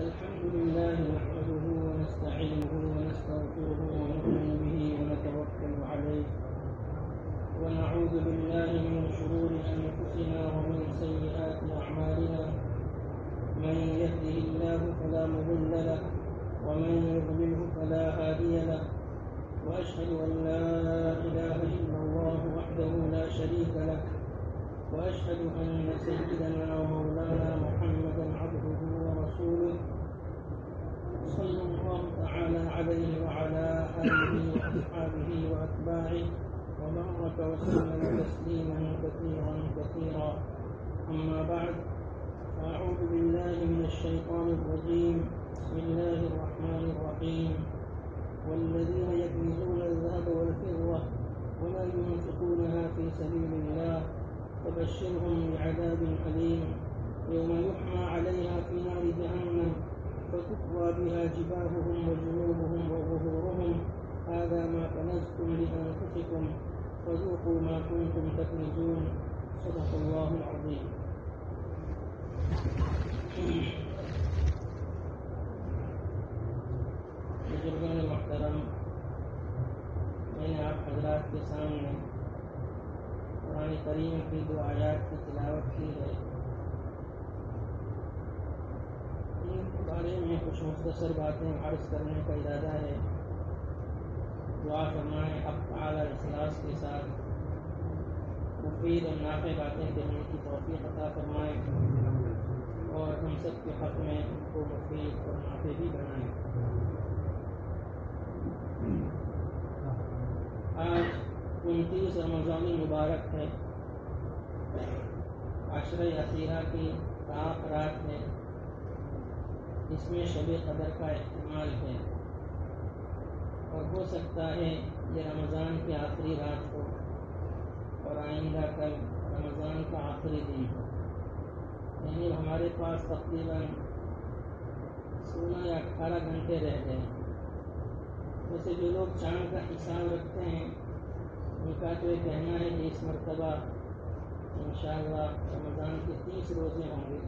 الحمد لله نحمده ونستعينه ونستغفره ونؤمن به ونتوكل عليه ونعوذ بالله من شرور أنفسنا ومن سيئات أعمالنا من يهده الله فلا مضل له ومن يضلله فلا هادي له وأشهد أن لا إله إلا الله وحده لا شريك له وأشهد أن سيدنا ومولانا محمدا عبده ورسوله صلى الله تعالى عليه وعلى آله وأصحابه وأتباعه وبارك وسلم تسليما كثيرا كثيرا. أما بعد، أعوذ بالله من الشيطان الرجيم. بسم الله الرحمن الرحيم. والذين يكنزون الذهب والفضة ولا ينفقونها في سبيل الله فبشرهم بعذاب أليم يوم يحمى عليها في نار جهنم فتكوى بها جباههم وجنوبهم وظهورهم هذا ما كنزتم لأنفسكم فذوقوا ما كنتم تكنزون. صدق الله العظيم. بزرگان محترم، میں نے آپ حضرات کے سامنے قرآن کریم کی 2 آیات کی تلاوت کی ہے. ان کے بارے میں کچھ مختصر باتیں عرض کرنے کا ارادہ ہے. دعا فرمائیں اب اعلیٰ اخلاص کے ساتھ مفید اور نافع باتیں کہنے کی توفیق عطا فرمائیں اور ہم سب کے حق میں ان کو مفید اور نافع بھی بنائیں. آج 29 رمضان مبارک ہے. عشرہ اخیرہ کی طاق رات ہے. اس میں شب قدر کا احتمال ہے اور ہو سکتا ہے یہ رمضان کی آخری رات ہو اور آئندہ کل رمضان کا آخری دن ہو. یعنی ہمارے پاس تقریباً 16 یا 18 گھنٹے رہ گئے. ویسے جو لوگ چاند کا حساب رکھتے ہیں ان کا تو یہ کہنا ہے کہ اس مرتبہ انشاءاللہ رمضان کے 30 روزے ہوں گے،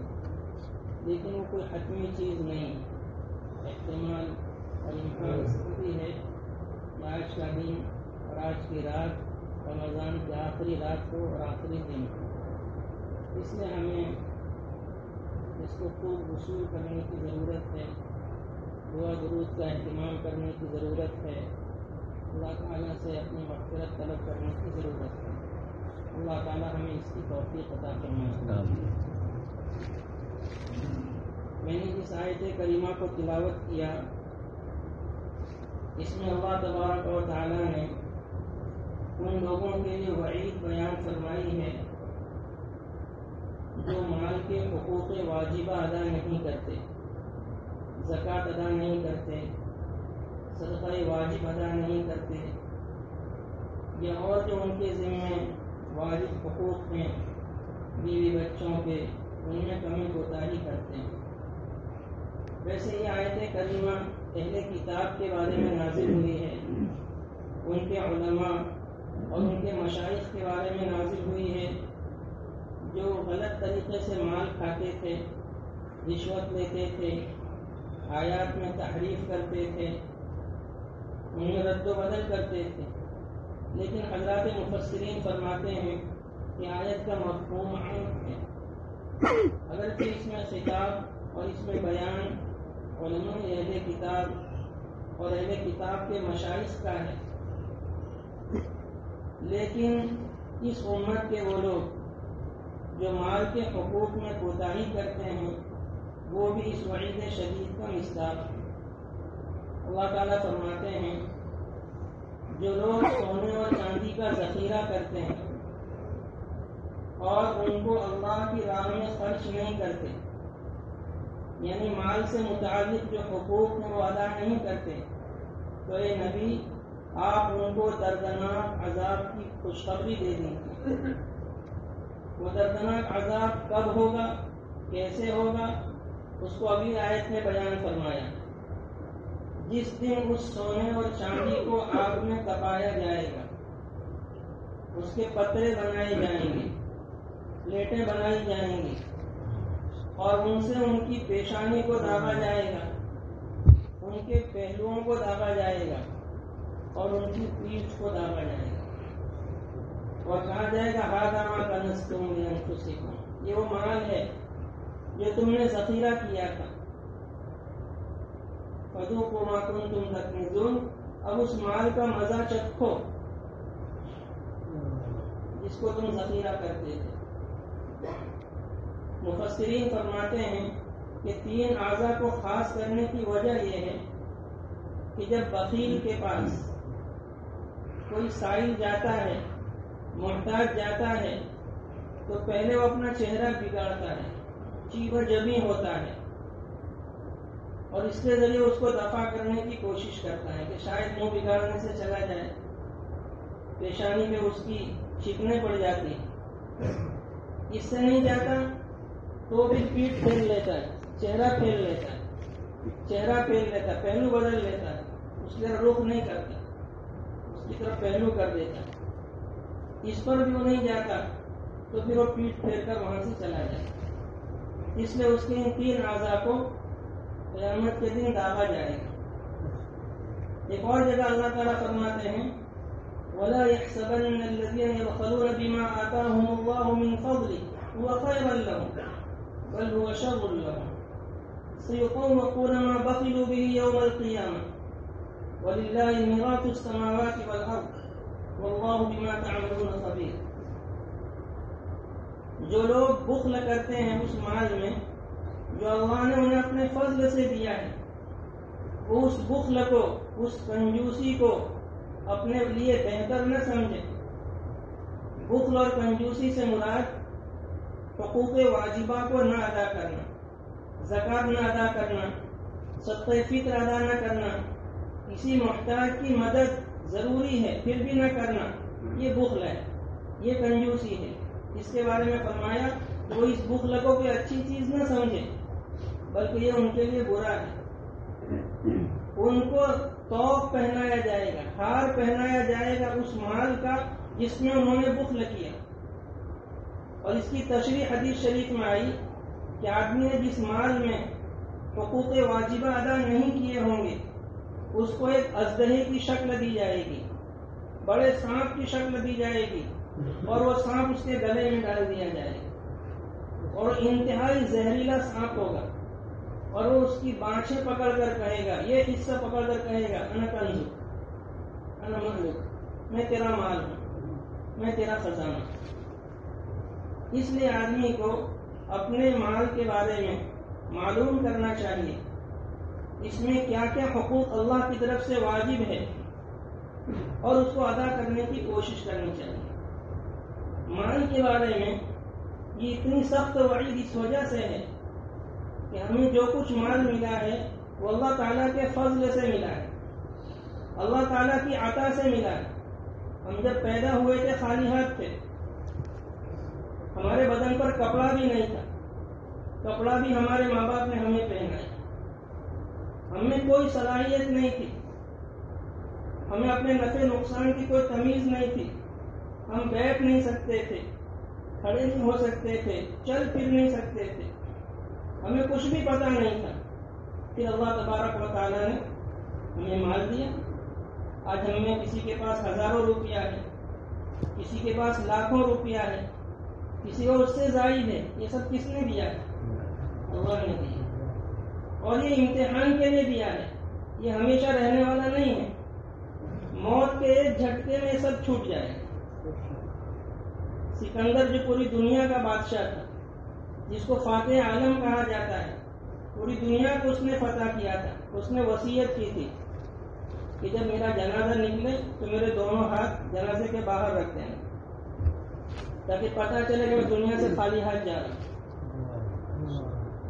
لیکن وہ کوئی حتمی چیز نہیں. احتمال اور امکان بھی ہے کہ آج کا دن اور آج کی رات رمضان کی آخری رات ہو اور آخری دن ہو. اس لیے ہمیں اس کو خوب وصول کرنے کی ضرورت ہے. دعا درود کا اہتمام کرنے کی ضرورت ہے. اللہ تعالیٰ سے اپنی مغفرت طلب کرنے کی ضرورت ہے. اللہ تعالیٰ ہمیں اس کی توفیق عطا فرمائے. میں نے جس آیت کریمہ کو تلاوت کیا اس میں اللہ تبارک و تعالیٰ نے ان لوگوں کے لیے وعید بیان فرمائی ہے جو مال کے حقوق واجبہ ادا نہیں کرتے، زکوٰۃ ادا نہیں کرتے، صدقہ واجب ادا نہیں کرتے، یا اور جو ان کے ذمے واجب حقوق ہیں بیوی بچوں کے ان میں کمی کوتاہی کرتے ہیں. ویسے یہ آیت کریمہ اہل کتاب کے بارے میں نازل ہوئی ہے. ان کے علماء اور ان کے مشائخ کے بارے میں نازل ہوئی ہے جو غلط طریقے سے مال کھاتے تھے، رشوت لیتے تھے، آیات میں تحریف کرتے تھے، ان میں رد و بدل کرتے تھے. لیکن حضرات مفسرین فرماتے ہیں کہ آیت کا مفہوم عام ہے. اگرچہ اس میں خطاب اور اس میں بیان علماء اہل کتاب اور اہل کتاب کے مشائخ کا ہے، لیکن اس امت کے وہ لوگ جو مال کے حقوق میں کوتاہی کرتے ہیں وہ بھی اس وعید شدید کا مصداق ہے. اللہ تعالیٰ فرماتے ہیں جو لوگ سونے اور چاندی کا ذخیرہ کرتے ہیں اور ان کو اللہ کی راہ میں خرچ نہیں کرتے، یعنی مال سے متعلق جو حقوق ہیں وہ ادا نہیں کرتے، تو اے نبی آپ ان کو دردناک عذاب کی خوشخبری دے دیں. وہ دردناک عذاب کب ہوگا، کیسے ہوگا، اس کو ابھی آیت میں بیان فرمایا. جس دن اس سونے اور چاندی کو آگ میں تپایا جائے گا، اس کے پترے بنائے جائیں گے، پلیٹیں بنائی جائیں گی اور ان سے ان کی پیشانی کو دابا جائے گا، ان کے پہلوؤں کو دابا جائے گا اور ان کی پیٹھ کو دابا جائے گا، اور کہا جائے گا ھذا ما کنزتم لانفسکم، یہ وہ مال ہے جو تم نے ذخیرہ کیا تھا، فذوقوا ما کنتم تکنزون، اب اس مال کا مزہ چکھو جس کو تم ذخیرہ کرتے تھے۔ مفسرین فرماتے ہیں کہ 3 اعضاء کو خاص کرنے کی وجہ یہ ہے کہ جب بخیل کے پاس کوئی سائل جاتا ہے، محتاج جاتا ہے، تو پہلے وہ اپنا چہرہ بگاڑتا ہے، چیبہ جبی ہوتا ہے، اور اس کے ذریعے اس کو دفع کرنے کی کوشش کرتا ہے کہ شاید منہ بگاڑنے سے چلا جائے، پیشانی میں اس کی چکنیں پڑ جاتی ہیں۔ اس سے نہیں جاتا تو بھی پیٹھ پھیر لیتا ہے، چہرہ پھیر لیتا ہے، پہلو بدل لیتا ہے، اس کی طرف رخ نہیں کرتا، اس کی طرف پہلو کر دیتا ہے۔ اس پر بھی وہ نہیں جاتا تو پھر وہ پیٹھ پھیر کر وہاں سے چلا جائے، اس لیے اس کے ان 3 اعضاء کو قیامت کے دن دابا جائے گا۔ ایک اور جگہ اللہ تعالیٰ فرماتے ہیں وَلَا يَحْسَبَنَّ الَّذِينَ يَبْخَلُونَ بِمَا آتَاهُمُ اللَّهُ مِنْ فَضْلِهِ هُوَ خَيْرًا لَهُمْ بَلْ هُوَ شَرٌّ لَهُمْ سَيُطَوَّقُونَ مَا بَخِلُوا بِهِ يَوْمَ الْقِيَامَةِ وَلِلَّهِ مِيرَاثُ السَّمَاوَاتِ وَالْأَرْضِ وَاللَّهُ بِمَا تَعْمَلُونَ خَبِيرٌ۔ جو لوگ بخل کرتے ہیں اس مال میں جو اللہ نے انہیں اپنے فضل سے دیا ہے، وہ اس بخل کو، اس کنجوسی کو اپنے لیے بہتر نہ سمجھے۔ بخل اور کنجوسی سے مراد حقوق واجبہ کو نہ ادا کرنا، زکوٰۃ نہ ادا کرنا، صدقہ فطر ادا نہ کرنا، کسی محتاج کی مدد ضروری ہے پھر بھی نہ کرنا، یہ بخل ہے، یہ کنجوسی ہے۔ اس کے بارے میں فرمایا کہ وہ اس بخل کو کوئی اچھی چیز نہ سمجھے بلکہ یہ ان کے لیے برا ہے۔ ان کو توق پہنایا جائے گا، ہار پہنایا جائے گا اس مال کا جس میں انہوں نے بخل کیا۔ اور اس کی تشریح حدیث شریف میں آئی کہ آدمی نے جس مال میں حقوق واجبہ ادا نہیں کیے ہوں گے اس کو ایک اژدہے کی شکل دی جائے گی، بڑے سانپ کی شکل دی جائے گی، اور وہ سانپ اس کے گلے میں ڈال دیا جائے گا، اور انتہائی زہریلا سانپ ہوگا، اور وہ اس کی بانچیں پکڑ کر کہے گا، یہ حصہ پکڑ کر کہے گا انا کنز انا مخلوق، میں تیرا مال ہوں، میں تیرا خزانہ۔ اس لیے آدمی کو اپنے مال کے بارے میں معلوم کرنا چاہیے، اس میں کیا کیا حقوق اللہ کی طرف سے واجب ہے اور اس کو ادا کرنے کی کوشش کرنی چاہیے۔ مال کے بارے میں یہ اتنی سخت وعید اس وجہ سے ہے کہ ہمیں جو کچھ مال ملا ہے وہ اللہ تعالیٰ کے فضل سے ملا ہے، اللہ تعالیٰ کی عطا سے ملا ہے۔ ہم جب پیدا ہوئے تھے خالی ہاتھ تھے، ہمارے بدن پر کپڑا بھی نہیں تھا، کپڑا بھی ہمارے ماں باپ نے ہمیں پہنایا، ہمیں کوئی صلاحیت نہیں تھی، ہمیں اپنے نفع نقصان کی کوئی تمیز نہیں تھی، ہم بیٹھ نہیں سکتے تھے، کھڑے نہیں ہو سکتے تھے، چل پھر نہیں سکتے تھے، ہمیں کچھ بھی پتہ نہیں تھا۔ پھر اللہ تبارک و تعالیٰ نے ہمیں مال دیا۔ آج ہم میں کسی کے پاس ہزاروں روپیہ ہے، کسی کے پاس لاکھوں روپیہ ہے، کسی اور اس سے زائد ہے، یہ سب کس نے دیا ہے؟ اللہ نے دیا، اور یہ امتحان کے لیے دیا ہے، یہ ہمیشہ رہنے والا نہیں ہے، موت کے ایک جھٹکے میں یہ سب چھوٹ جائے گا۔ سکندر جو پوری دنیا کا بادشاہ تھا، جس کو فاتح عالم کہا جاتا ہے، پوری دنیا کو اس نے فتح کیا تھا، اس نے وصیت کی تھی کہ جب میرا جنازہ نکلے تو میرے دونوں ہاتھ جنازے کے باہر رکھ دینا، تاکہ پتہ چلے کہ میں دنیا سے خالی ہاتھ جا رہا ہوں۔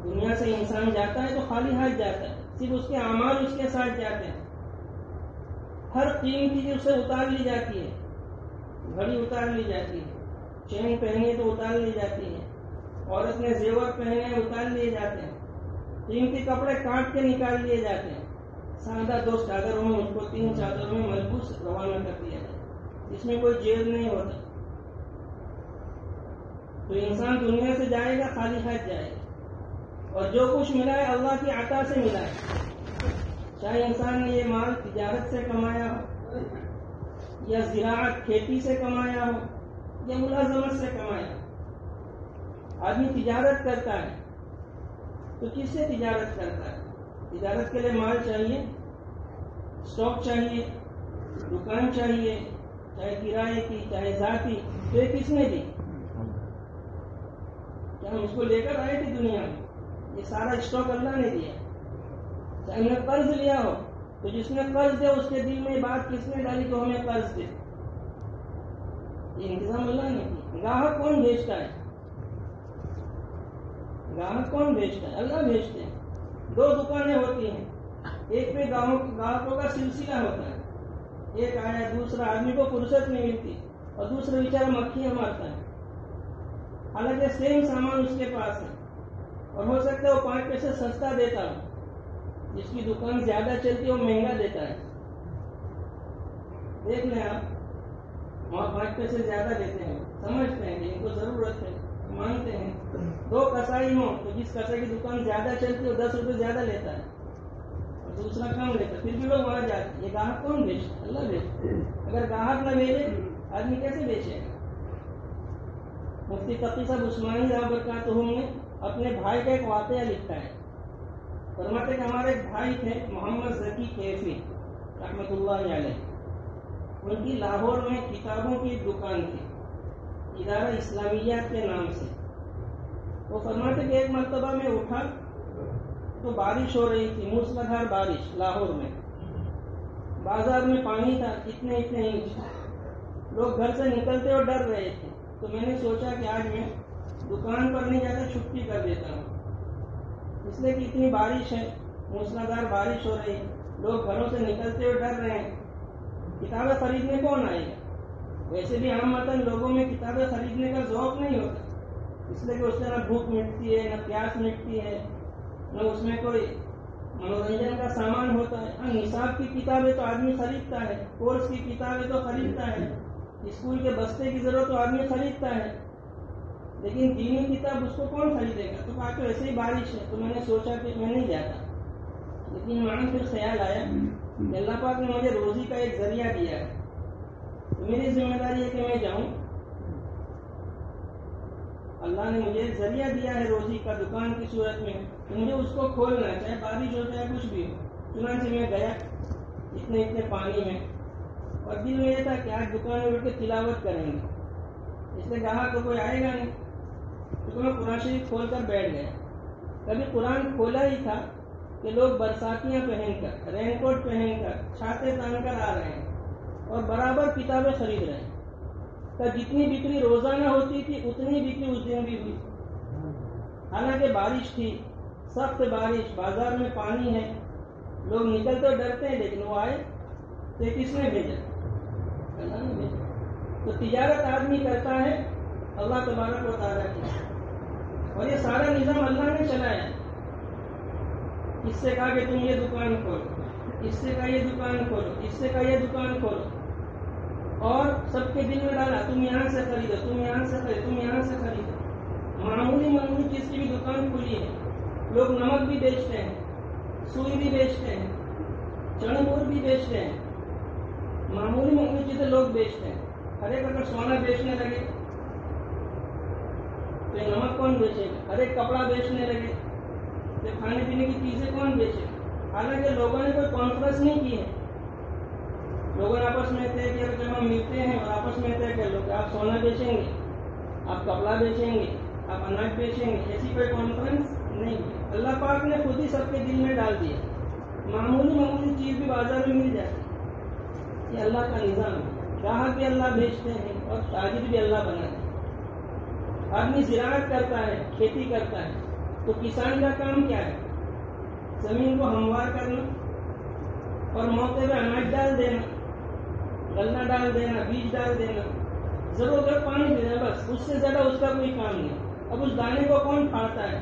دنیا سے انسان جاتا ہے تو خالی ہاتھ جاتا ہے، صرف اس کے اعمال اس کے ساتھ جاتے ہیں۔ ہر قیمتی چیز اسے اتار لی جاتی ہے، گھڑی اتار لی جاتی ہے، چین پہنی ہے تو اتار لی جاتی ہے، عورت نے زیور پہنے ہیں اتار لیے جاتے ہیں، قیمتی کپڑے کاٹ کے نکال لیے جاتے ہیں، سادہ 2 چادروں میں ان کو 3 چادروں میں ملبوس روانہ کر دیا جاتا ہے، اس میں کوئی جیب نہیں ہوتا۔ تو انسان دنیا سے جائے گا خالی ہاتھ جائے گا، اور جو کچھ ملا ہے اللہ کی عطا سے ملا ہے. چاہے انسان نے یہ مال تجارت سے کمایا ہو یا زراعت کھیتی سے کمایا ہو یا ملازمت سے کمایا ہو. آدمی تجارت کرتا ہے تو کس سے تجارت کرتا ہے؟ تجارت کے لیے مال چاہیے، اسٹاک چاہیے، دکان چاہیے، چاہے کرائے کی چاہے ذاتی. تو یہ کس نے دی؟ کیا ہم اس کو لے کر آئے تھے دنیا میں؟ یہ سارا اسٹاک اللہ نے دیا. چاہے ہم نے قرض لیا ہو تو جس نے قرض دیا اس کے دل میں بات کس نے ڈالی تو ہمیں قرض دے؟ یہ انتظام اللہ نے کیا. گاہک کون بھیجتا ہے؟ گاہک کون بھیجتا ہے؟ اللہ بھیجتے ہیں. 2 دکانیں ہوتی ہیں، ایک پہ گاہکوں کا سلسلہ ہوتا ہے. ایک آیا دوسرا، آدمی کو فرصت نہیں ملتی اور دوسرا بیچارہ مکھیاں مارتا ہے. حالانکہ سیم سامان اس کے پاس ہے اور ہو سکتا ہے وہ 5 پیسے سستا دیتا ہو، جس کی دکان زیادہ چلتی ہے وہ مہنگا دیتا ہے. دیکھ لیں آپ، وہاں 5 پیسے زیادہ دیتے ہیں، سمجھتے ہیں کہ ان کو ضرورت ہے، مانتے ہیں. 2 کسائی ہوں تو جس کسائی کی دکان زیادہ چلتی ہے وہ 10 روپے زیادہ لیتا ہے اور دوسرا کم لیتا ہے، پھر بھی لوگ وہاں جاتے ہیں. یہ گاہک کون بیچتا ہے؟ اللہ بیچتا ہے. اگر گاہک نہ بھیجے آدمی کیسے بیچے گا؟ مفتی تقی صاحب عثمانی رحمۃ اللہ برکاتہم نے اپنے بھائی کا ایک واقعہ لکھا ہے. فرماتے کہ ہمارے ایک بھائی تھے محمد ذکی کیفی رحمۃ اللہ علیہ. ان کی لاہور میں کتابوں کی دکان تھی، ادارہ اسلامیات کے نام سے. وہ فرماتے کہ ایک مرتبہ میں اٹھا تو بارش ہو رہی تھی، موسلادھار بارش لاہور میں. بازار میں پانی تھا اتنے انچ. لوگ گھر سے نکلتے اور ڈر رہے تھے. تو میں نے سوچا کہ آج میں دکان پر نہیں جاتا، چھٹی کر دیتا ہوں، اس لیے کہ اتنی بارش ہے، موسلادھار بارش ہو رہی ہے، لوگ گھروں سے نکلتے اور ڈر رہے ہیں. کتابیں خریدنے کون آئے گا؟ ویسے بھی عام مطلب لوگوں میں کتابیں خریدنے کا ذوق نہیں ہوتا، اس لیے کہ اس سے نہ بھوک مٹتی ہے، نہ پیاس مٹتی ہے، نہ اس میں کوئی منورنجن کا سامان ہوتا ہے. ہاں، نصاب کی کتابیں تو آدمی خریدتا ہے، کورس کی کتابیں تو خریدتا ہے، اسکول کے بستے کی ضرورت تو آدمی خریدتا ہے، لیکن دینی کتاب اس کو کون خریدے گا؟ تو کہا کہ ویسے ہی بارش ہے. تو میں نے سوچا کہ میں نہیں جاتا، لیکن وہاں پھر خیال آیا کہ اللہ پاک نے مجھے روزی کا ایک ذریعہ دیا ہے، تو میری ذمہ داری ہے کہ میں جاؤں. اللہ نے مجھے ذریعہ دیا ہے روزی کا دکان کی صورت میں، تو مجھے اس کو کھولنا ہے، چاہے بارش ہو چاہے کچھ بھی ہو. چنانچہ میں گیا اتنے پانی میں، اور دل میں یہ تھا کہ آج دکان میں بیٹھ کے تلاوت کریں گے، اس لیے گاہک تو کوئی آئے گا نہیں. تو میں قرآن شریف کھول کر بیٹھ گیا. کبھی قرآن کھولا ہی تھا کہ لوگ برساتیاں پہن کر، رین کوٹ پہن کر، چھاتے تان کر آ رہے ہیں اور برابر کتابیں خرید رہے ہیں. تو جتنی بکری روزانہ ہوتی تھی اتنی بکری اس دن بھی ہوئی. حالانکہ بارش تھی، سخت بارش، بازار میں پانی ہے، لوگ نکل تو ڈرتے ہیں، لیکن وہ آئے. تو کس نے بھیجا؟ اللہ نے بھیجا. تو تجارت آدمی کرتا ہے اللہ تبارک و تعالیٰ کی، اور یہ سارا نظام اللہ نے چلایا. اس سے کہا کہ تم یہ دکان کھولو، اس سے کہا یہ دکان کھولو، اس سے کہا یہ دکان کھولو، اور سب کے دل میں ڈالا تم یہاں سے خریدو، تم یہاں سے خریدو، تم یہاں سے خریدو. معمولی چیز کی بھی دکان کھلی ہے. لوگ نمک بھی بیچتے ہیں، سوئی بھی بیچتے ہیں، چڑھ مور بھی بیچتے ہیں. معمولی چیزیں لوگ بیچتے ہیں. ہر ایک اگر سونا بیچنے لگے تو یہ نمک کون بیچے گا؟ ہر ایک کپڑا بیچنے لگے تو کھانے پینے کی چیزیں کون بیچے گا؟ حالانکہ لوگوں نے کوئی کانفرنس نہیں کی ہے. لوگوں نے آپس میں طے کیا، جب ہم ملتے ہیں اور آپس میں طے کر لو کہ آپ سونا بیچیں گے، آپ کپڑا بیچیں گے، آپ اناج بیچیں گے. ایسی کوئی کانفرنس نہیں کی. اللہ پاک نے خود ہی سب کے دل میں ڈال دیا. معمولی چیز بھی بازار میں مل جاتی. یہ اللہ کا نظام ہے. گاہک بھی اللہ بھیجتے ہیں اور تاجر بھی اللہ بناتے ہیں. آدمی زراعت کرتا ہے، کھیتی کرتا ہے، تو کسان کا کام کیا ہے؟ زمین کو ہموار کرنا اور موقع پہ اناج ڈال دینا، غلہ ڈال دینا، بیج ڈال دینا، ضرورت ہے پانی دینا، بس. اس سے زیادہ اس کا کوئی کام نہیں. اب اس دانے کو کون پھاڑتا ہے؟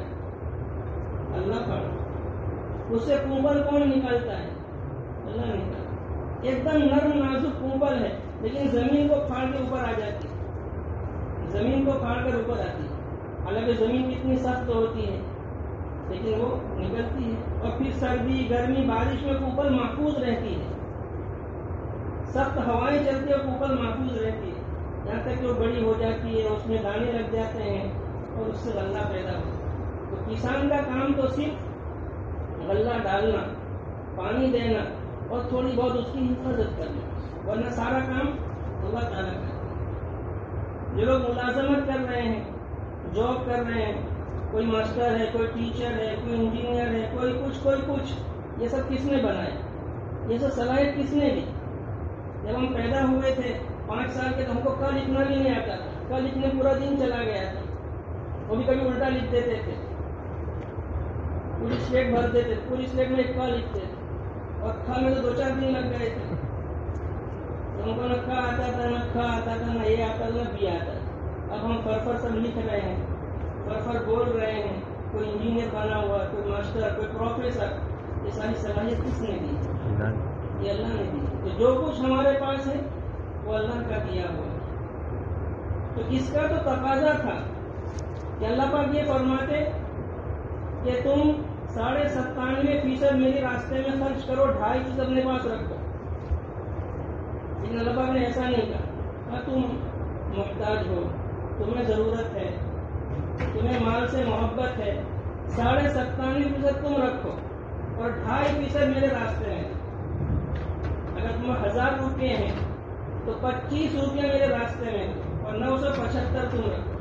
اللہ پھاڑتا. اس سے کنبل کون نکالتا ہے؟ اللہ نکالتا. ایک دم نرم نازک کنبل ہے، لیکن زمین کو پھاڑ کے اوپر آ جاتی ہے، زمین کو پھاڑ کر اوپر آتی ہے. حالانکہ زمین کتنی سخت ہوتی ہے کہ لیکن وہ نکلتی ہے. اور پھر سردی گرمی بارش میں کوپل محفوظ رہتی ہے, سخت ہوائیں چلتی ہے اور کوپل محفوظ رہتی ہے, یہاں تک کہ وہ بڑی ہو جاتی ہے, اس میں دانے لگ جاتے ہیں اور اس سے غلہ پیدا ہوتا ہے. تو کسان کا کام تو صرف غلہ ڈالنا, پانی دینا اور تھوڑی بہت اس کی حفاظت کرنا, ورنہ سارا کام اللہ تعالیٰ کرتا ہے. جو لوگ ملازمت کر رہے ہیں, جاب کر رہے ہیں, کوئی ماسٹر ہے, کوئی ٹیچر ہے, کوئی انجینئر ہے, کوئی کچھ, یہ سب کس نے بنایا؟ یہ سب صلاحیت کس نے دی؟ جب ہم پیدا ہوئے تھے 5 سال کے تو ہم کو ک لکھنا بھی نہیں آتا تھا, ک لکھنے پورا دن چلا گیا تھا, وہ بھی کبھی الٹا لکھ دیتے تھے, پوری سلیٹ بھر دیتے, پوری سلیٹ میں ایک ک لکھتے تھے, اور کھ میں تو 2-4 دن لگ گئے تھے. ہم کو نہ ک آتا تھا, نہ کھ آتا تھا, نہ اے آتا تھا, نہ بی آتا تھا. اب ہم فرفر سب لکھ رہے ہیں, فرفر بول رہے ہیں, کوئی انجینئر بنا ہوا, کوئی ماسٹر, کوئی پروفیسر. یہ ساری صلاحیت کس نے دی؟ یہ اللہ نے دی. تو جو کچھ ہمارے پاس ہے وہ اللہ کا دیا ہوا ہے. تو اس کا تو تقاضا تھا کہ اللہ پاک یہ فرماتے کہ تم 97.5% میرے راستے میں خرچ کرو, 2.5% اپنے پاس رکھو. لیکن اللہ پاک نے ایسا نہیں کہا. تم محتاج ہو, تمہیں ضرورت ہے, تمہیں مال سے محبت ہے, 97.5% تم رکھو اور 2.5% میرے راستے میں. اگر تمہیں 1000 روپے ہیں تو 25 روپیہ میرے راستے میں اور 975 تم رکھو.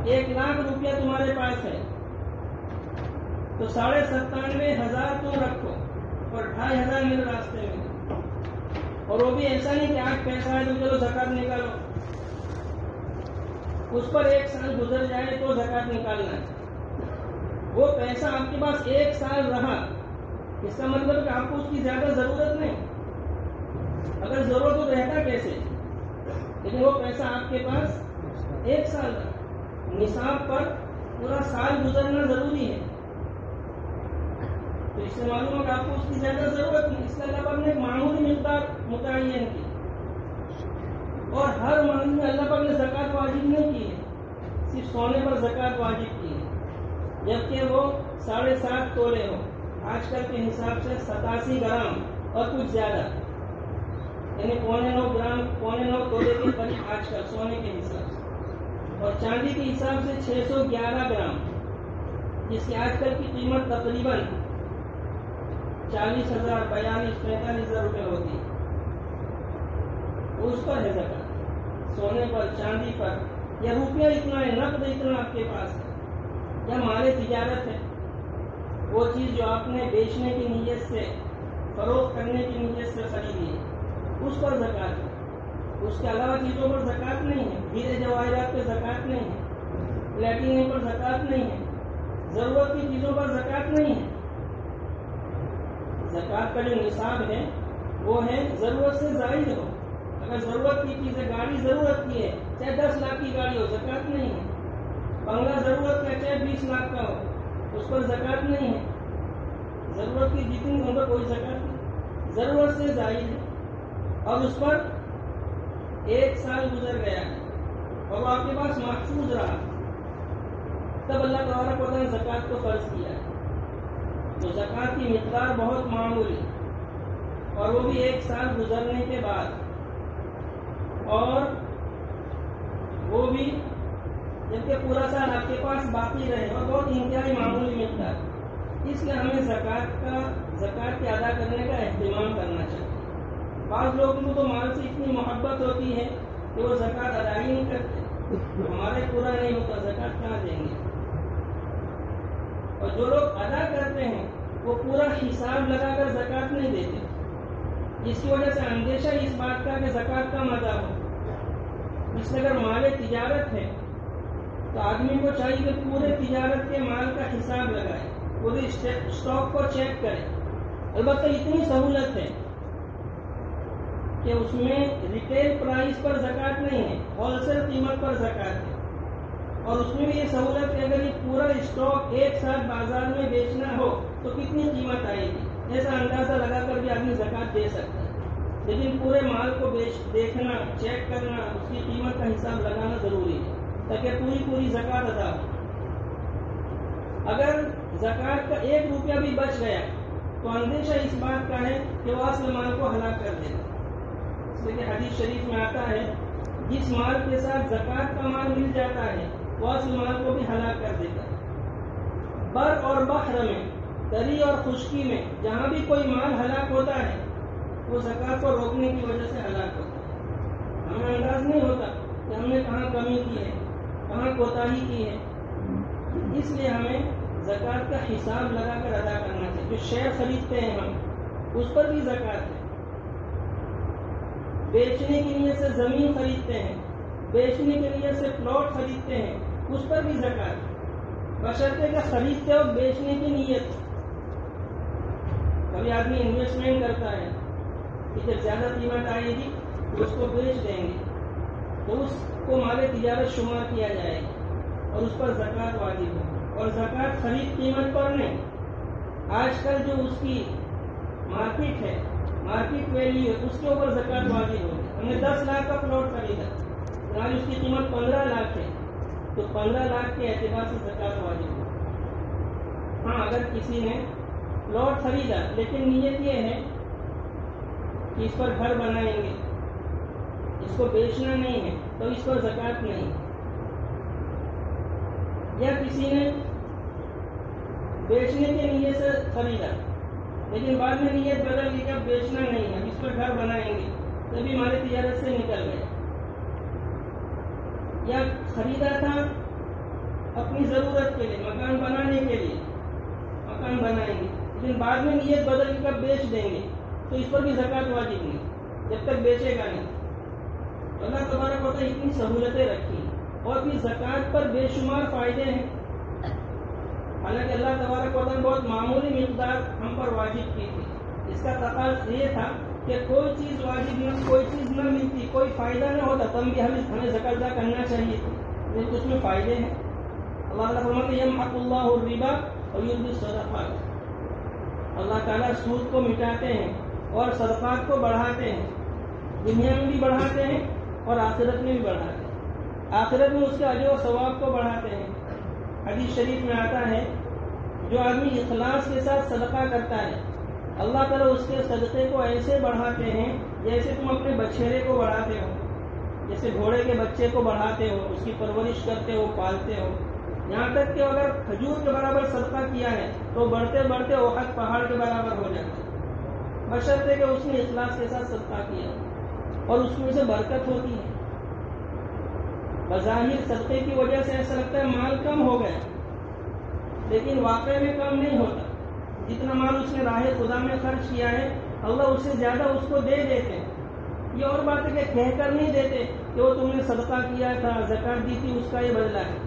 1,00,000 روپیہ تمہارے پاس ہے تو 97,500 تم رکھو اور 2,500 میرے راستے میں. اور وہ بھی ایسا نہیں کہ آج پیسہ ہے تو چلو زکات نکالو, اس پر 1 سال گزر جائے تو زکات نکالنا ہے. وہ پیسہ آپ کے پاس 1 سال رہا, اس کا مطلب کہ آپ کو اس کی زیادہ ضرورت نہیں. اگر ضرورت ہو رہتا کیسے, لیکن وہ پیسہ آپ کے پاس 1 سال رہا. نصاب پر پورا سال گزرنا ضروری ہے, تو اس سے معلوم ہے کہ آپ کو اس کی زیادہ ضرورت نہیں. اس کے اللہ پاک نے ایک معمولی مقدار متعین کی, اور ہر مال میں اللہ پاک نے زکات واجب نہیں کی ہے, صرف سونے پر زکات واجب کی ہے, جبکہ وہ 7.5 تولے ہو. آج کل کے حساب سے 87 گرام اور کچھ زیادہ, یعنی 9.25 گرام, 9.25 تولے کے قریب آج کل سونے کے حساب سے. اور چاندی کے حساب سے 611 گرام, جس کی آج کل کی قیمت تقریباً 40,000, 42,000, 45,000 روپے ہوتی ہے. اس پر ہے زکات. سونے پر, چاندی پر, یا روپیہ اتنا ہے, نقد اتنا آپ کے پاس ہے, یا مال تجارت ہے, وہ چیز جو آپ نے بیچنے کی نیت سے, فروخت کرنے کی نیت سے خریدی ہے, اس پر زکات ہے. اس کے علاوہ چیزوں پر زکات نہیں ہے. ہیرے جواہرات پہ زکات نہیں ہے, پلیٹینم پر زکات نہیں ہے, ضرورت کی چیزوں پر زکات نہیں ہے. زکات کا جو نصاب ہے وہ ہے ضرورت سے زائد ہو. اگر ضرورت کی چیز ہے, گاڑی ضرورت کی ہے, چاہے 10 لاکھ کی گاڑی ہو, زکات نہیں ہے. بنگلہ ضرورت کا, چاہے 20 لاکھ کا ہو, اس پر زکات نہیں ہے. ضرورت کی جتنی ان پر کوئی زکات نہیں, ضرورت سے زائد ہے. اور اس پر 1 سال گزر گیا ہے اور وہ آپ کے پاس محفوظ رہا, تب اللہ تبارک و تعالیٰ نے زکات کو فرض کیا ہے. تو زکات کی مقدار بہت معمولی, اور وہ بھی 1 سال گزرنے کے بعد, اور وہ بھی جبکہ پورا سال آپ کے پاس باقی رہے, اور بہت انتہائی معمولی مقدار. اس لیے ہمیں زکات کے ادا کرنے کا اہتمام کرنا چاہیے. بعض لوگوں کو تو مال سے اتنی محبت ہوتی ہے کہ وہ زکات ادا ہی نہیں کرتے. ہمارے پورا نہیں ہوتا, زکات کہاں دیں گے. اور جو لوگ ادا کرتے ہیں وہ پورا حساب لگا کر زکات نہیں دیتے, جس کی وجہ سے اندیشہ اس بات کا کہ زکات کا مزہ ہو. اس لیے اگر مال تجارت ہے تو آدمی کو چاہیے کہ پورے تجارت کے مال کا حساب لگائے, پورے اسٹاک کو چیک کرے. البتہ اتنی سہولت ہے کہ اس میں ریٹیل پرائز پر زکات نہیں ہے, ہول سیل قیمت پر زکات ہے. اور اس میں بھی یہ سہولت ہے اگر یہ پورا اسٹاک 1 ساتھ بازار میں بیچنا ہو تو کتنی قیمت آئے گی, ایسا اندازہ لگا کر بھی آدمی زکات دے سکتا ہے. لیکن پورے مال کو دیکھنا, چیک کرنا, اس کی قیمت کا حساب لگانا ضروری ہے تاکہ پوری زکات ادا ہو. اگر زکوٰۃ کا 1 روپیہ بھی بچ گیا تو اندیشہ اس بات کا ہے کہ وہ اصل مال کو ہلاک کر دے گا. اس لیے کہ حدیث شریف میں آتا ہے جس مال کے ساتھ زکوٰۃ کا مال مل جاتا ہے وہ اصل مال کو بھی ہلاک کر دیتا ہے. بر اور بحر میں، تری اور خشکی میں جہاں بھی کوئی مال ہلاک ہوتا ہے وہ زکوٰۃ کو روکنے کی وجہ سے ہلاک ہوتا ہے. ہمیں انداز نہیں ہوتا کہ ہم نے کہاں کمی کی ہے، کہاں کوتاہی کی ہے. اس لیے ہمیں زکوٰۃ کا حساب لگا کر ادا کرنا چاہیے. جو شیئر خریدتے ہیں ہم، اس پر بھی زکوٰۃ ہے. بیچنے کی نیت سے زمین خریدتے ہیں، بیچنے کے لیے سے پلاٹ خریدتے ہیں، اس پر بھی زکوٰۃ ہے. بشرطے کہ خریدتے ہو بیچنے کی نیت. کبھی آدمی انویسٹمنٹ کرتا ہے کہ جب زیادہ قیمت آئے گی تو اس کو بیچ دیں گے تو اس کو مال تجارت شمار کیا جائے گا اور اس پر زکوٰۃ واجب ہے. اور زکوٰۃ خرید قیمت پر نہیں. آج کل جو اس کی مارکیٹ ہے، مارکیٹ ویلیو ہے، اس کے اوپر زکوٰۃ واجب ہوگی. ہم نے 10 لاکھ کا پلاٹ خریدا، آج اس کی قیمت 15 لاکھ ہے تو 15 لاکھ کے اعتبار سے زکوٰۃ واجب ہوگی. ہاں، اگر کسی نے پلاٹ خریدا لیکن نیت یہ ہے کہ اس پر گھر بنائیں گے، اس کو بیچنا نہیں ہے تو اس پر زکوٰۃ نہیں. یا کسی نے بیچنے کے نیت سے خریدا لیکن بعد میں نیت بدل گئی کہ اب بیچنا نہیں ہے، اس پر گھر بنائیں گے، تبھی مال تجارت سے نکل گئے. یا خریدا تھا اپنی ضرورت کے لیے، مکان بنانے کے لیے، مکان بنائیں گے، لیکن بعد میں نیت بدل کر بیچ دیں گے تو اس پر بھی زکوٰۃ واجب نہیں جب تک بیچے گا نہیں. اللہ تبارک و تعالیٰ اتنی سہولتیں رکھی اور بھی زکوٰۃ پر بے شمار فائدے ہیں. حالانکہ اللہ تبارک و تعالیٰ بہت معمولی مقدار ہم پر واجب کی تھی. اس کا تقاضا یہ تھا کہ کوئی چیز واجب نہ، کوئی چیز نہ ملتی، کوئی فائدہ نہ ہوتا تب بھی ہمیں زکوٰۃ ادا کرنا چاہیے تھی، لیکن اس میں فائدے ہیں. اللہ تعالیٰ فرماتے ہیں یمحق اللہ الربا ویربی الصدقات. اللہ تعالیٰ سود کو مٹاتے ہیں اور صدقات کو بڑھاتے ہیں. دنیا میں بھی بڑھاتے ہیں اور آخرت میں بھی بڑھاتے ہیں. آخرت میں اس کے اجر و ثواب کو بڑھاتے ہیں. حدیث شریف میں آتا ہے جو آدمی اخلاص کے ساتھ صدقہ کرتا ہے اللہ تعالیٰ اس کے صدقے کو ایسے بڑھاتے ہیں جیسے تم اپنے بچھڑے کو بڑھاتے ہو، جیسے گھوڑے کے بچے کو بڑھاتے ہو، اس کی پرورش کرتے ہو، پالتے ہو. یہاں تک کہ اگر کھجور کے برابر صدقہ کیا ہے تو بڑھتے بڑھتے احد پہاڑ کے برابر ہو جاتا ہے، بشرطے کہ اس نے اخلاص کے ساتھ صدقہ کیا اور اس میں سے برکت ہوتی ہے. بظاہر صدقے کی وجہ سے ایسا لگتا ہے مال کم ہو گیا، لیکن واقع میں کم نہیں ہوتا. جتنا مال اس نے راہ خدا میں خرچ کیا ہے اللہ اس سے زیادہ اس کو دے دیتے. یہ اور بات ہے کہ کہہ کر نہیں دیتے کہ وہ تم نے صدقہ کیا تھا، زکوٰۃ دی تھی، اس کا یہ بدلہ ہے.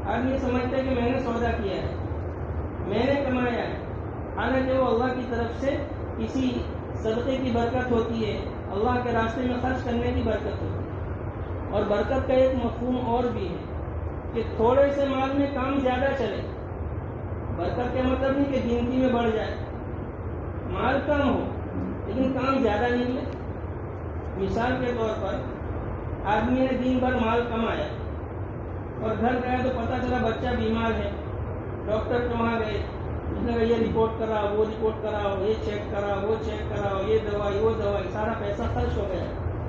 آدمی سمجھتا ہے کہ میں نے سودا کیا ہے، میں نے کمایا ہے، حالانکہ وہ اللہ کی طرف سے کسی صدقے کی برکت ہوتی ہے، اللہ کے راستے میں خرچ کرنے کی برکت ہوتی ہے. اور برکت کا ایک مفہوم اور بھی ہے کہ تھوڑے سے مال میں کام زیادہ چلے. برکت کا مطلب نہیں کہ گنتی میں بڑھ جائے، مال کم ہو لیکن کام زیادہ نکلے. مثال کے طور پر آدمی نے دن بھر مال کمایا اور گھر گیا تو پتہ چلا بچہ بیمار ہے. ڈاکٹر کے وہاں گئے، اس نے کہا یہ رپورٹ کراؤ، وہ رپورٹ کراؤ، یہ چیک کراؤ، وہ چیک کراؤ، یہ دوائی وہ دوائی، سارا پیسہ خرچ ہو گیا.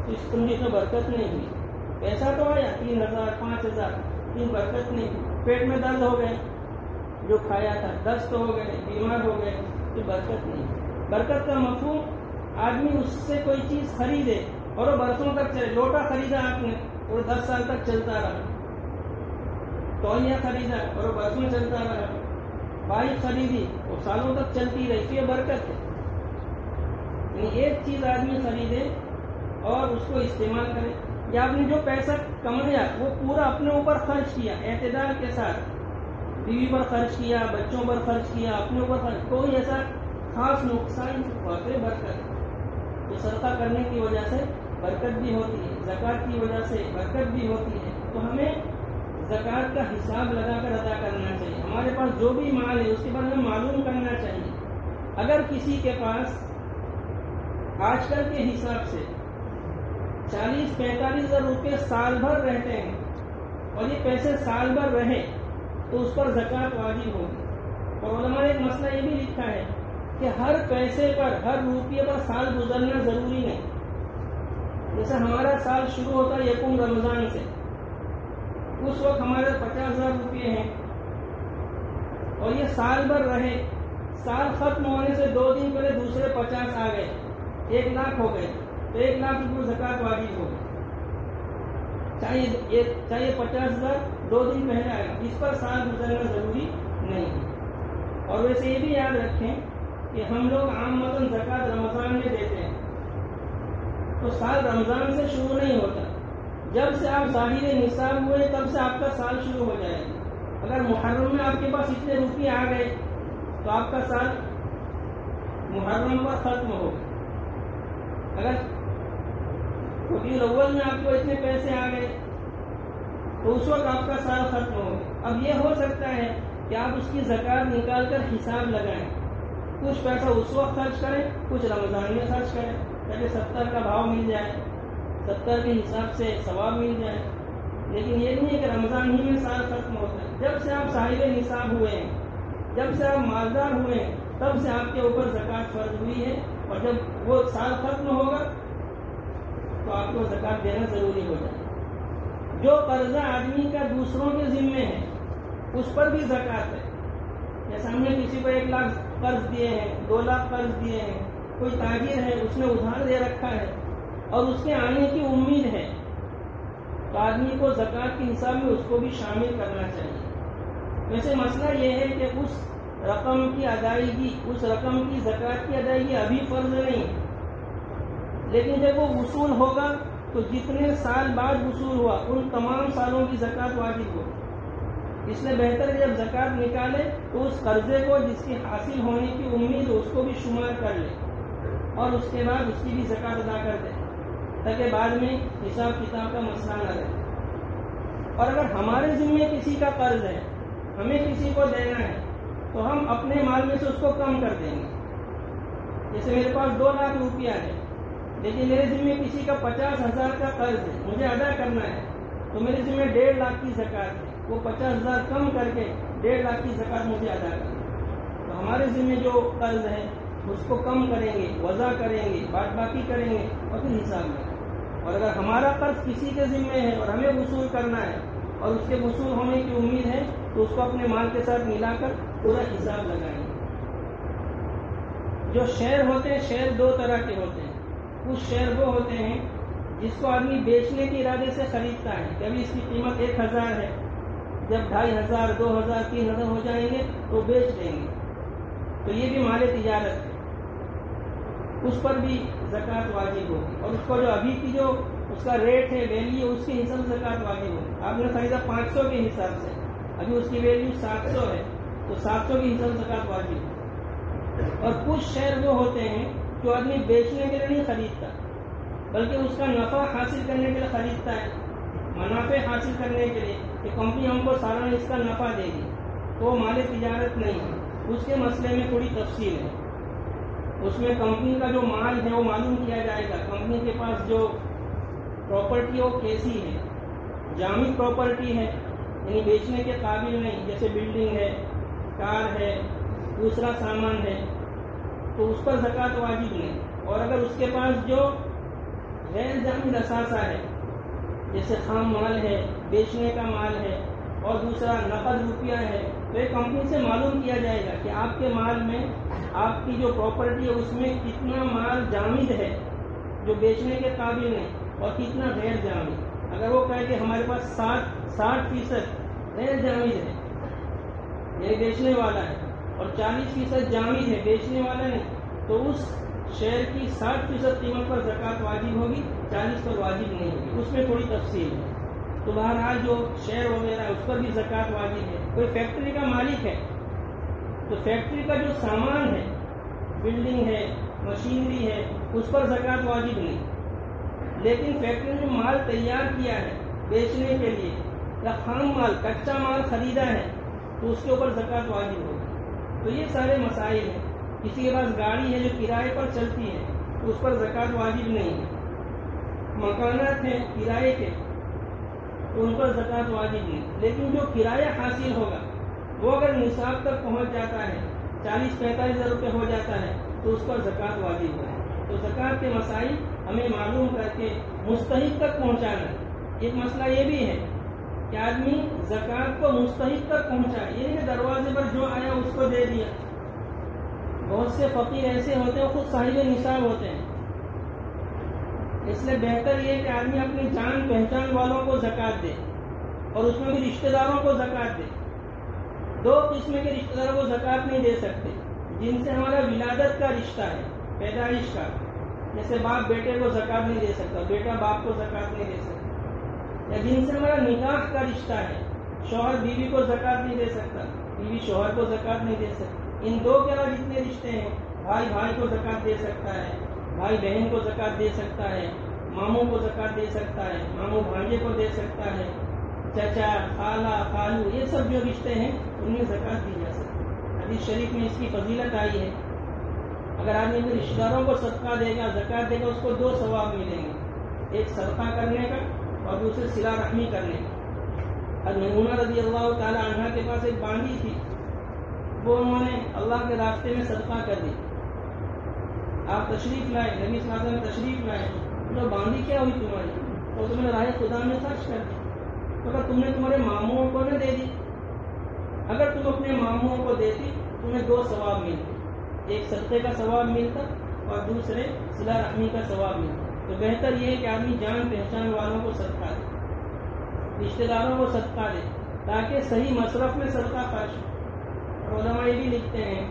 تو اس تم میں برکت نہیں ہوئی. پیسہ تو آیا 3000 5000 لیکن برکت نہیں ہوئی. پیٹ میں درد ہو گئے، جو کھایا تھا دست ہو گئے، بیمار ہو گئے، تو برکت نہیں. برکت کا مفہوم آدمی اس سے کوئی چیز خریدے اور وہ برسوں تک چلے. لوٹا خریدا آپ نے اور 10 سال تک چلتا رہا، تولیہ خریدا اور وہ برسوں چلتا رہا، بائک خریدی وہ سالوں تک چلتی رہی. یہ برکت ہے. یعنی ایک چیز آدمی خریدے اور اس کو استعمال کرے. یا آپ نے جو پیسہ کمایا وہ پورا اپنے اوپر خرچ کیا اعتدال کے ساتھ، بیوی پر خرچ کیا، بچوں پر خرچ کیا، اپنے اوپر خرچ، کوئی ایسا خاص نقصان واقع برکت. تو صدقہ کرنے کی وجہ سے برکت بھی ہوتی ہے، زکوٰۃ کی وجہ سے برکت بھی ہوتی ہے. تو ہمیں زکوٰۃ کا حساب لگا کر ادا کرنا چاہیے. ہمارے پاس جو بھی مال ہے اس کے بارے میں معلوم کرنا چاہیے. اگر کسی کے پاس آج کل کے حساب سے 40-45 ہزار روپے سال بھر رہتے ہیں اور یہ پیسے سال بھر رہے تو اس پر زکوٰۃ واجب ہوگی. اور علماء نے ایک مسئلہ یہ بھی لکھا ہے کہ ہر پیسے پر، ہر روپیے پر سال گزرنا ضروری نہیں. جیسے ہمارا سال شروع ہوتا ہے یکم رمضان سے، اس وقت ہمارے 50,000 روپیے ہیں اور یہ سال بھر رہے، سال ختم ہونے سے 2 دن پہلے دوسرے 50 آ گئے، 1 لاکھ ہو گئے، تو 1 لاکھ روپئے زکوٰۃ واجب ہوگی. چاہیے 50,000 2 دن پہلے آئے گا، اس پر سال گزرنا ضروری نہیں ہے. اور ویسے یہ بھی یاد رکھیں کہ ہم لوگ عام مثلاً زکوٰۃ رمضان میں دیتے ہیں تو سال رمضان سے شروع نہیں ہوتا. جب سے آپ ظاہر نصاب ہوئے تب سے آپ کا سال شروع ہو جائے گا. اگر محرم میں آپ کے پاس اتنے روپیے آ گئے تو آپ کا سال محرم پر ختم ہوگا. اگر ربیع الاول میں آپ کو اتنے پیسے آ گئے تو اس وقت آپ کا سال ختم ہوگا. اب یہ ہو سکتا ہے کہ آپ اس کی زکوٰۃ نکال کر حساب لگائیں، کچھ پیسہ اس وقت خرچ کریں، کچھ رمضان میں خرچ کریں. پہلے 70 کا بھاؤ مل جائے، 70 کے حساب سے ثواب مل جائے. لیکن یہ نہیں ہے کہ رمضان ہی میں سال ختم ہوتا ہے. جب سے آپ صاحب نصاب ہوئے ہیں، جب سے آپ مالدار ہوئے ہیں، تب سے آپ کے اوپر زکوٰۃ فرض ہوئی ہے. اور جب وہ سال ختم ہوگا تو آپ کو زکوٰۃ دینا ضروری ہو جائے. جو قرضہ آدمی کا دوسروں کے ذمے ہے اس پر بھی زکوٰۃ ہے. جیسے ہم نے کسی کو 1 لاکھ قرض دیے ہیں، 2 لاکھ قرض دیے ہیں، کوئی تاجر ہے اس نے ادھار دے رکھا ہے اور اس کے آنے کی امید ہے، تو آدمی کو زکوٰۃ کے حساب میں اس کو بھی شامل کرنا چاہیے. ویسے مسئلہ یہ ہے کہ اس رقم کی ادائیگی، اس رقم کی زکوٰۃ کی ادائیگی ابھی فرض نہیں، لیکن جب وہ وصول ہوگا تو جتنے سال بعد وصول ہوا ان تمام سالوں کی زکوٰۃ واجب ہو. اس لیے بہتر ہے جب زکوٰۃ نکالے تو اس قرضے کو جس کی حاصل ہونے کی امید اس کو بھی شمار کر لے اور اس کے بعد اس کی بھی زکوٰۃ ادا کر دے، تاکہ بعد میں حساب کتاب کا مسئلہ نہ رہے. اور اگر ہمارے ذمے کسی کا قرض ہے، ہمیں کسی کو دینا ہے، تو ہم اپنے مال میں سے اس کو کم کر دیں گے. جیسے میرے پاس 2 لاکھ روپیہ ہے لیکن میرے ذمے کسی کا 50,000 کا قرض ہے، مجھے ادا کرنا ہے، تو میرے ذمے 1.5 لاکھ کی زکوٰۃ ہے. وہ 50,000 کم کر کے 1.5 لاکھ کی زکوٰۃ مجھے ادا کرنا ہے. تو ہمارے ذمے جو قرض ہے اس کو کم کریں گے، وضع کریں گے، بعد باقی کریں گے اور پھر حساب لیں گے. اور اگر ہمارا قرض کسی کے ذمے ہے اور ہمیں وصول کرنا ہے اور اس کے وصول ہونے کی امید ہے تو اس کو اپنے مال کے ساتھ ملا کر پورا حساب لگائیں گے. جو شیئر ہوتے ہیں، شیئر 2 طرح کے ہوتے ہیں. کچھ شیئر وہ ہوتے ہیں جس کو آدمی بیچنے کے ارادے سے خریدتا ہے کہ ابھی اس کی قیمت 1,000 ہے، جب 2,500 2,000 3,000 ہو جائیں گے تو بیچ دیں گے. تو یہ بھی مال تجارت ہے، اس پر بھی زکوٰۃ واجب ہوگی. اور اس کو جو ابھی کی جو اس کا ریٹ ہے، ویلیو، اس کے حساب سے زکوٰۃ واجب ہوگی. آپ نے خریدا 500 کے حساب سے، ابھی اس کی ویلیو 700 ہے تو 700 کے حساب سے زکوٰۃ واجب ہوگی. اور کچھ شیئر وہ ہوتے ہیں جو آدمی بیچنے کے لیے نہیں خریدتا بلکہ اس کا نفع حاصل کرنے کے لیے خریدتا ہے، منافع حاصل کرنے کے لیے کہ کمپنی ہم کو سالانہ اس کا نفع دے گی، تو وہ مال تجارت نہیں ہے. اس کے مسئلے میں تھوڑی تفصیل ہے. اس میں کمپنی کا جو مال ہے وہ معلوم کیا جائے گا. کمپنی کے پاس جو پراپرٹی وہ کیسی ہے، جامد پراپرٹی ہے یعنی بیچنے کے قابل نہیں، جیسے بلڈنگ ہے، کار ہے، دوسرا سامان ہے، تو اس پر زکوٰۃ واجب نہیں. اور اگر اس کے پاس جو غیر جامد اثاثہ ہے جیسے خام مال ہے، بیچنے کا مال ہے اور دوسرا نقد روپیہ ہے، تو ایک کمپنی سے معلوم کیا جائے گا کہ آپ کے مال میں، آپ کی جو پراپرٹی ہے اس میں کتنا مال جامد ہے جو بیچنے کے قابل نہیں اور کتنا غیر جامد. اگر وہ کہے کہ ہمارے پاس 60% غیر جامد ہے یہ بیچنے والا ہے اور 40% جامد ہے بیچنے والا نہیں، تو اس شیئر کی 60% قیمت پر زکوٰۃ واجب ہوگی، 40 پر واجب نہیں ہوگی. اس میں تھوڑی تفصیل ہے. تو بہرحال جو شیئر وغیرہ اس پر بھی زکوٰۃ واجب ہے. کوئی فیکٹری کا مالک ہے تو فیکٹری کا جو سامان ہے، بلڈنگ ہے، مشینری ہے، اس پر زکوٰۃ واجب نہیں. لیکن فیکٹری نے مال تیار کیا ہے بیچنے کے لیے یا خام مال، کچا مال خریدا ہے تو اس کے اوپر زکوٰۃ واجب ہوگی. تو یہ سارے مسائل ہیں. کسی کے پاس گاڑی ہے جو کرائے پر چلتی ہے تو اس پر زکوٰۃ واجب نہیں ہے. مکانات ہیں کرائے کے تو ان پر زکوٰۃ واجب نہیں. لیکن جو کرایہ حاصل ہوگا وہ اگر نصاب تک پہنچ جاتا ہے 40-45 ہزار روپے ہو جاتا ہے تو اس پر زکوٰۃ واجب ہے. تو زکوٰۃ کے مسائل ہمیں معلوم کر کے مستحق تک پہنچانا. ایک مسئلہ یہ بھی ہے کہ آدمی زکوٰۃ کو مستحق تک پہنچائے، یہ نہیں کہ دروازے پر جو آیا اس کو دے دیا. بہت سے فقیر ایسے ہوتے ہیں خود صاحب نصاب ہوتے ہیں. اس لیے بہتر یہ کہ آدمی اپنی جان پہچان والوں کو زکوٰۃ دے، اور اس میں بھی رشتہ داروں کو زکوٰۃ دے. دو قسم کے رشتہ داروں کو زکوٰۃ نہیں دے سکتے: جن سے ہمارا ولادت کا رشتہ ہے، پیدائش کا، جیسے باپ بیٹے کو زکوٰۃ نہیں دے سکتا، بیٹا باپ کو زکوٰۃ نہیں دے سکتا. یا جن سے ہمارا نکاح کا رشتہ ہے، شوہر بیوی کو زکوٰۃ نہیں دے سکتا، بیوی شوہر کو زکوٰۃ نہیں دے سکتی. ان دو کے علاوہ جتنے رشتے ہیں، بھائی بھائی کو زکوٰۃ دے سکتا ہے، بھائی بہن کو زکوٰۃ دے سکتا ہے، ماموں کو زکوٰۃ دے سکتا ہے، ماموں بھانجے کو دے سکتا ہے، چچا، خالہ، خالو، یہ سب جو رشتے ہیں ان میں زکوٰۃ دی جا سکتی ہے. حدیث شریف میں اس کی فضیلت آئی ہے. اگر آدمی اپنے رشتہ داروں کو صدقہ دے گا، زکوٰۃ دے گا، اس کو 2 ثواب ملیں گے: ایک صدقہ کرنے کا اور دوسرے صلہ رحمی کرنے کا. میمونہ رضی اللہ تعالی عنہا کے پاس ایک باندھی تھی، وہ انہوں نے اللہ کے راستے میں صدقہ کر دی. آپ تشریف لائے، نبی صلی اللہ علیہ وسلم تشریف لائے، تو باندھی کیا ہوئی تمہاری؟ تو تم نے راہ خدا میں خرچ کر دی. تو اگر تم نے تمہارے ماموں کو نہ دے دی، اگر تم اپنے ماموں کو دیتی تمہیں 2 ثواب ملتے: ایک صدقے کا ثواب ملتا اور دوسرے صلہ رحمی کا ثواب ملتا. تو بہتر یہ ہے کہ آدمی جان پہچان والوں کو صدقہ دے، رشتہ داروں کو صدقہ دے، تاکہ صحیح مصرف میں صدقہ خرچ ہو. علماء یہ بھی لکھتے ہیں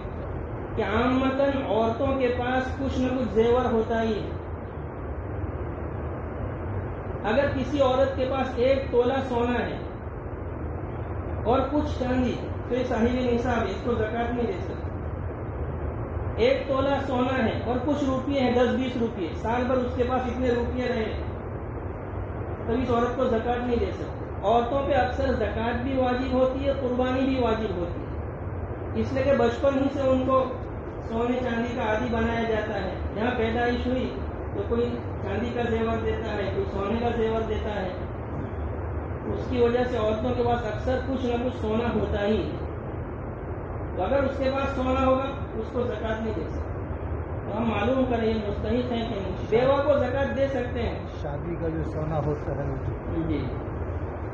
کہ عامتاً عورتوں کے پاس کچھ نہ کچھ زیور ہوتا ہی ہے. اگر کسی عورت کے پاس 1 تولہ سونا ہے اور کچھ چاندی، تو یہ صاحب نصاب ہے، اس کو زکوٰۃ نہیں دے سکتی. 1 تولہ سونا ہے اور کچھ روپیے ہیں، 10-20 روپیے، سال بھر اس کے پاس اتنے روپیے رہے، تب اس عورت کو زکوٰۃ نہیں دے سکتی. عورتوں پہ اکثر زکوٰۃ بھی واجب ہوتی ہے، قربانی بھی واجب ہوتی ہے، اس لیے کہ بچپن ہی سے ان کو سونے چاندی کا عادی بنایا جاتا ہے. جہاں پیدائش ہوئی تو کوئی چاندی کا زیور دیتا ہے، کوئی سونے کا زیور دیتا ہے. اس کی وجہ سے عورتوں کے پاس اکثر کچھ نہ کچھ سونا ہوتا ہی ہے. تو اگر اس کے پاس سونا ہوگا اس کو زکوٰۃ نہیں دے سکتے. تو ہم معلوم کریں یہ مستحق ہیں کہ نہیں. بیوہ کو زکوٰۃ دے سکتے ہیں. شادی کا جو سونا ہوتا ہے جی،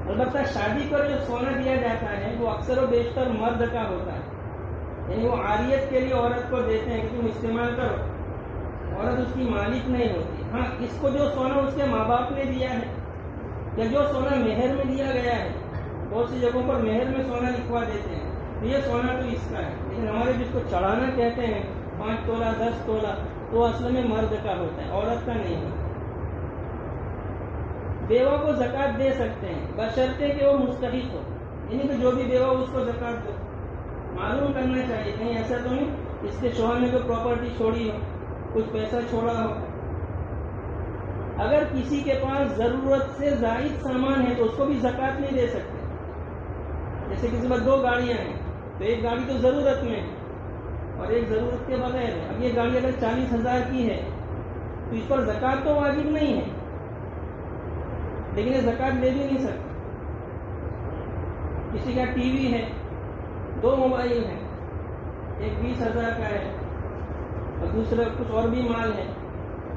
البتہ شادی پر جو سونا دیا جاتا ہے وہ اکثر و بیشتر مرد کا ہوتا ہے، یعنی وہ عاریت کے لیے عورت کو دیتے ہیں کہ تم استعمال کرو. عورت اس کی مالک نہیں ہوتی. ہاں، اس کو جو سونا اس کے ماں باپ نے دیا ہے یا جو سونا مہر میں دیا گیا ہے، بہت سی جگہوں پر مہر میں سونا لکھوا دیتے ہیں، تو یہ سونا تو اس کا ہے. لیکن ہمارے جس کو چڑھانا کہتے ہیں 5 تولہ 10 تولہ، تو اصل میں مرد کا ہوتا ہے، عورت کا نہیں ہوتا. بیوہ کو زکوٰۃ دے سکتے ہیں بشرطے کہ وہ مستحق ہو، یعنی کہ جو بھی بیوہ اس کو زکوٰۃ دو. معلوم کرنا چاہیے کہیں ایسا تو نہیں اس کے شوہر نے کوئی پراپرٹی چھوڑی ہو، کچھ پیسہ چھوڑا ہو. اگر کسی کے پاس ضرورت سے زائد سامان ہے تو اس کو بھی زکوٰۃ نہیں دے سکتے. جیسے کسی پر 2 گاڑیاں ہیں تو ایک گاڑی تو ضرورت میں ہے اور ایک ضرورت کے بغیر ہے. اب یہ گاڑی اگر 40,000 کی ہے تو اس پر زکوٰۃ تو واجب نہیں ہے، لیکن یہ زکوٰۃ لے بھی نہیں سکتے. کسی کا ٹی وی ہے، 2 موبائل ہیں، ایک 20,000 کا ہے اور دوسرا کچھ اور بھی مال ہے.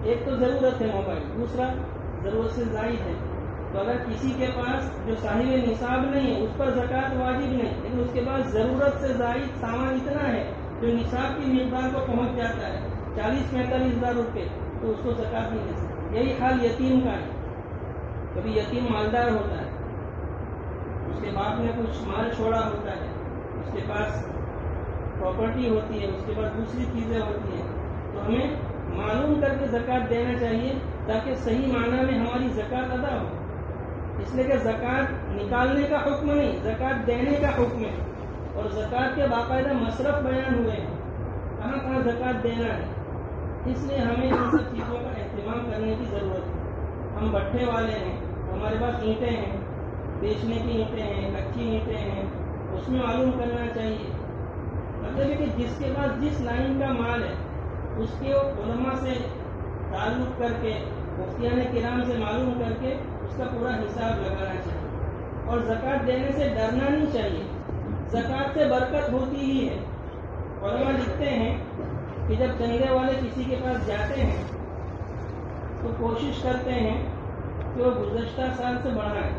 ایک تو ضرورت ہے موبائل، دوسرا ضرورت سے زائد ہے. تو اگر کسی کے پاس جو صاحب نصاب نہیں ہے اس پر زکوٰۃ واجب نہیں، لیکن اس کے پاس ضرورت سے زائد سامان اتنا ہے جو نصاب کی مقدار کو پہنچ جاتا ہے 40-45 ہزار روپے، تو اس کو زکوٰۃ نہیں دے سکتے. یہی حال یتیم کا ہے. کبھی یتیم مالدار ہوتا ہے، اس کے باپ نے کچھ مال چھوڑا ہوتا ہے، اس کے پاس پراپرٹی ہوتی ہے، اس کے پاس دوسری چیزیں ہوتی ہیں، تو ہمیں معلوم کر کے زکوٰۃ دینا چاہیے تاکہ صحیح معنی میں ہماری زکوٰۃ ادا ہو. اس لیے کہ زکوٰۃ نکالنے کا حکم نہیں، زکوٰۃ دینے کا حکم ہے، اور زکوٰۃ کے باقاعدہ مصرف بیان ہوئے ہیں، کہاں کہاں زکوٰۃ دینا ہے. اس لیے ہمیں ان سب چیزوں کا اہتمام کرنے کی ضرورت ہے. ہم بٹھے والے ہیں، ہمارے پاس اینٹیں ہیں، بیچنے کی اینٹیں ہیں، کچی اینٹیں ہیں، اس میں معلوم کرنا چاہیے. مطلب ہے کہ جس کے پاس جس لائن کا مال ہے اس کے علماء سے تعلق کر کے، مفتیان کرام سے معلوم کر کے اس کا پورا حساب لگانا چاہیے. اور زکوٰۃ دینے سے ڈرنا نہیں چاہیے. زکوٰۃ سے برکت ہوتی ہی ہے۔ علماء لکھتے ہیں کہ جب چندے والے کسی کے پاس جاتے ہیں تو کوشش کرتے ہیں کہ وہ گزشتہ سال سے بڑھائیں،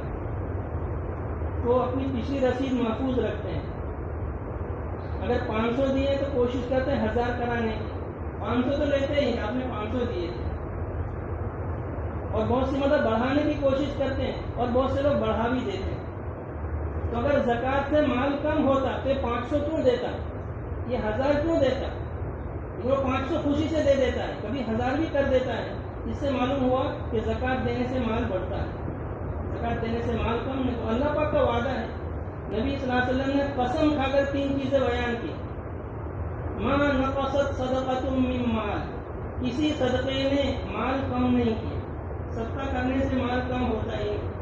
تو اپنی پچھلی رسید محفوظ رکھتے ہیں۔ اگر 500 دیے تو کوشش کرتے ہیں 1000 کرانے کی، 500 تو لیتے ہی، آپ نے 500 دیے تھے، اور بہت سی مدد بڑھانے کی کوشش کرتے ہیں اور بہت سے لوگ بڑھا بھی دیتے ہیں۔ تو اگر زکوٰۃ سے مال کم ہوتا تو 500 کیوں دیتا، یہ 1000 کیوں دیتا؟ وہ 500 خوشی سے دے دیتا ہے، کبھی 1000 بھی کر دیتا ہے۔ اس سے معلوم ہوا کہ زکوٰۃ دینے سے مال بڑھتا ہے، زکوٰۃ دینے سے مال کم نہیں۔ تو اللہ پاک کا وعدہ ہے، نبی صلی اللہ علیہ وسلم نے قسم کھا کر 3 چیزیں بیان کی، ما نقصت صدقۃ من مال، کسی صدقے نے مال کم نہیں کیا، صدقہ کرنے سے مال کم ہوتا ہی نہیں۔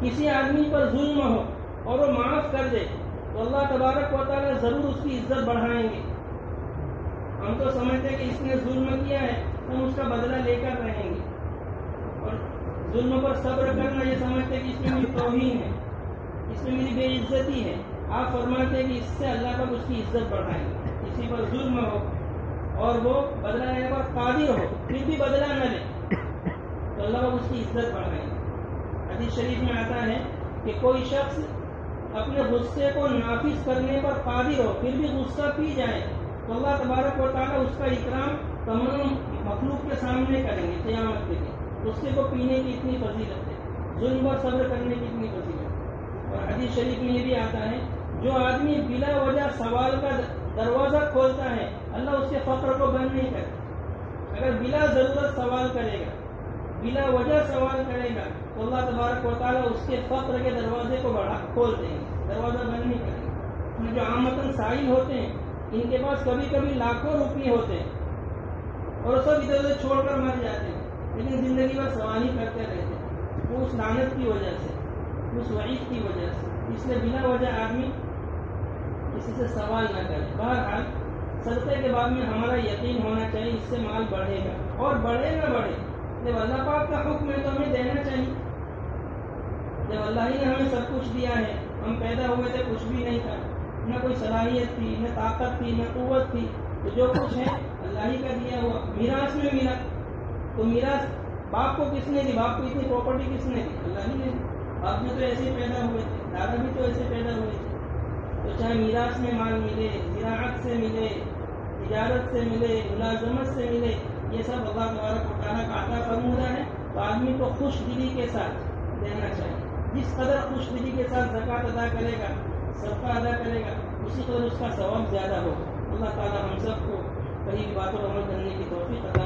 کسی آدمی پر ظلم ہو اور وہ معاف کر دے تو اللہ تبارک و تعالیٰ ضرور اس کی عزت بڑھائیں گے۔ ہم تو سمجھتے ہیں کہ اس نے ظلم کیا ہے، ہم اس کا بدلہ لے کر رہیں گے، اور ظلم پر صبر کرنا یہ سمجھتے ہیں کہ اس میں میری توہین ہے، اس میں میری بے عزتی ہے۔ آپ فرماتے ہیں کہ اس سے اللہ پاک اس کی عزت بڑھائیں گے۔ کسی پر ظلم ہو اور وہ بدلہ لینے پر قادر ہو پھر بھی بدلہ نہ لے تو اللہ پاک اس کی عزت بڑھائیں گے۔ حدیث شریف میں آتا ہے کہ کوئی شخص اپنے غصے کو نافذ کرنے پر قادر ہو پھر بھی غصہ پی جائے تو اللہ تبارک و تعالیٰ اس کا اکرام تمام مخلوق کے سامنے کریں گے قیامت کے دن۔ غصے کو پینے کی اتنی فضیلت ہے، ظلم پر صبر کرنے کی اتنی فضیلت ہے۔ اور حدیث شریف میں یہ بھی آتا ہے جو آدمی بلا وجہ سوال کا دروازہ کھولتا ہے اللہ اس کے فقر کو بند نہیں کرتا۔ اگر بلا ضرورت سوال کرے گا، بلا وجہ سوال کرے گا تو اللہ تبارک و تعالیٰ اس کے فقر کے دروازے کو کھول دیں گے، دروازہ بند نہیں کریں گے۔ جو عامتاً سائل ہوتے ہیں ان کے پاس کبھی کبھی لاکھوں روپئے ہوتے ہیں اور سب ادھر ادھر چھوڑ کر مر جاتے ہیں، لیکن زندگی بھر سوال ہی کرتے رہتے ہیں، وہ اس لعنت کی وجہ سے، اس وعید کی وجہ سے۔ اس لیے بلا وجہ آدمی کسی سے سوال نہ کرے۔ بہرحال صدقے کے بعد میں ہمارا یقین ہونا چاہیے اس سے مال بڑھے گا، اور بڑھے نہ بڑھے جب اللہ پاک کا حکم ہے تو ہمیں دینا چاہیے۔ جب اللہ ہی نے ہمیں سب کچھ دیا ہے، ہم پیدا ہوئے تھے کچھ بھی نہیں تھا، نہ کوئی صلاحیت تھی، نہ طاقت تھی، نہ قوت تھی، تو جو کچھ ہے اللہ ہی کا دیا ہوا۔ میراث میں ملا تو میراث باپ کو کس نے دی؟ باپ کو اتنی پراپرٹی کس نے دی؟ اللہ ہی نے دی۔ باپ میں تو ایسے ہی پیدا ہوئے تھے، دادا بھی تو ایسے پیدا ہوئے تھے۔ تو چاہے میراث میں مال ملے، زراعت سے ملے، تجارت سے ملے، ملازمت سے ملے، یہ سب اللہ تبارک و تعالیٰ کا عطا فرمودہ ہے، تو آدمی کو خوش دلی کے ساتھ دینا چاہیے۔ جس قدر خوش دلی کے ساتھ زکوٰۃ ادا کرے گا، صدقہ ادا کرے گا، اسی قدر اس کا ثواب زیادہ ہوگا۔ اللہ تعالیٰ ہم سب کو صحیح باتوں پر عمل کرنے کی توفیق عطا